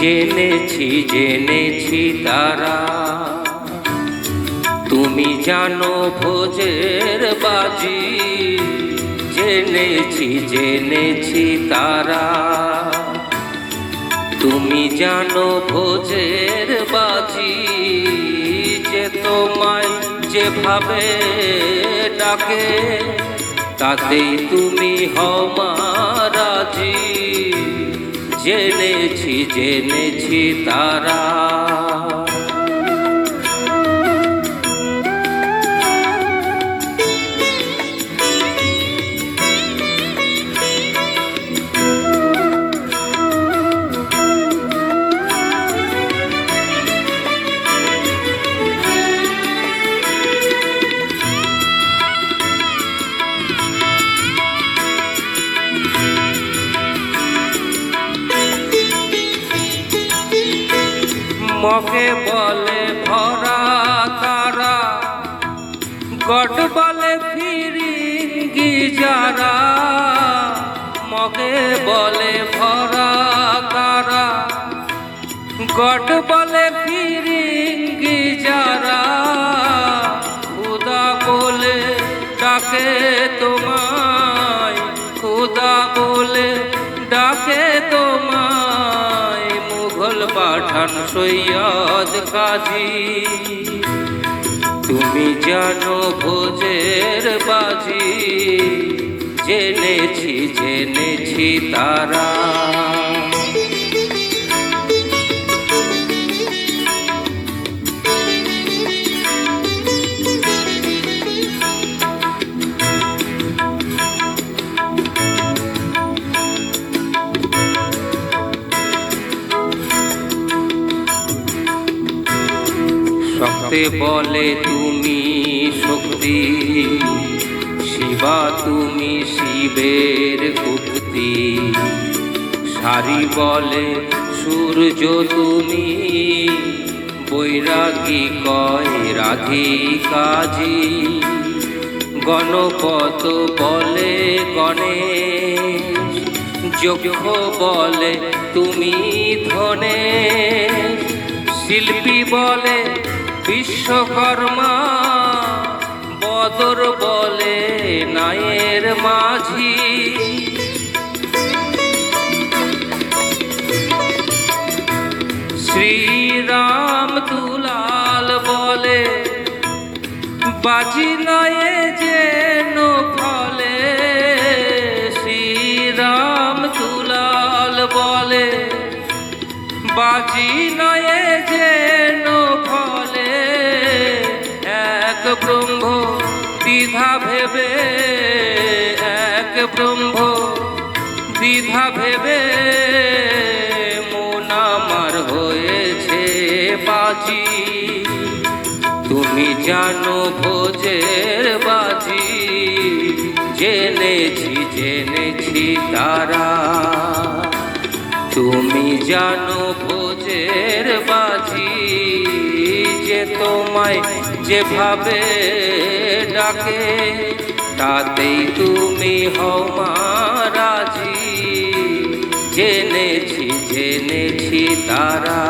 জেনেছি তারা তুমি জানো ভোজের বাজি। জেনেছি তারা তুমি জানো ভোজের বাজি। যে তোমায় যেভাবে ডাকে তাতেই তুমি হও মা রাজি। জেনেছি তারা মগে বলে ভরা তারা, গড বলে ফিরিঙ্গি যারা। মগে বলে ভরা তারা, গড বলে ফিরিঙ্গি যারা। খুদা বলে ডাকে তোমায়, খুদা বলে ডাকে তোমায়। মুঘল পাঠান সৈয়দ কাজী তুমি জানো ভোজের বাজি। জেনেছি তারা শক্তি বলে তুমি শক্তি, শিবা তুমি শিবের গুপ্তি। সারি বলে সূর্য তুমি, বৈরাগী কয় রাধিকাজি। গণপত বলে গণেশ, যক্ষ বলে তুমি ধনেশ। শিল্পী বলে বিশ্বকর্মা, বদর বলে নায়ের মাঝি। শ্রীরাম দুলাল বলে বাজি নয়ে যেন ফলে। শ্রীরাম দুলাল বলে বাজি নয়ে যেন ফলে। এক ব্রহ্ম দ্বিধা ভেবে, এক ব্রহ্ম দ্বিধা ভেবে। মন আমার হয়েছে বাজি। তুমি জানো ভোজের বাজি। জেনেছি তারা তুমি জানো ভোজের বাজি। যে তোমায় যেভাবে ডাকে তাতেই তুমি হও মা রাজি। জেনেছি তারা।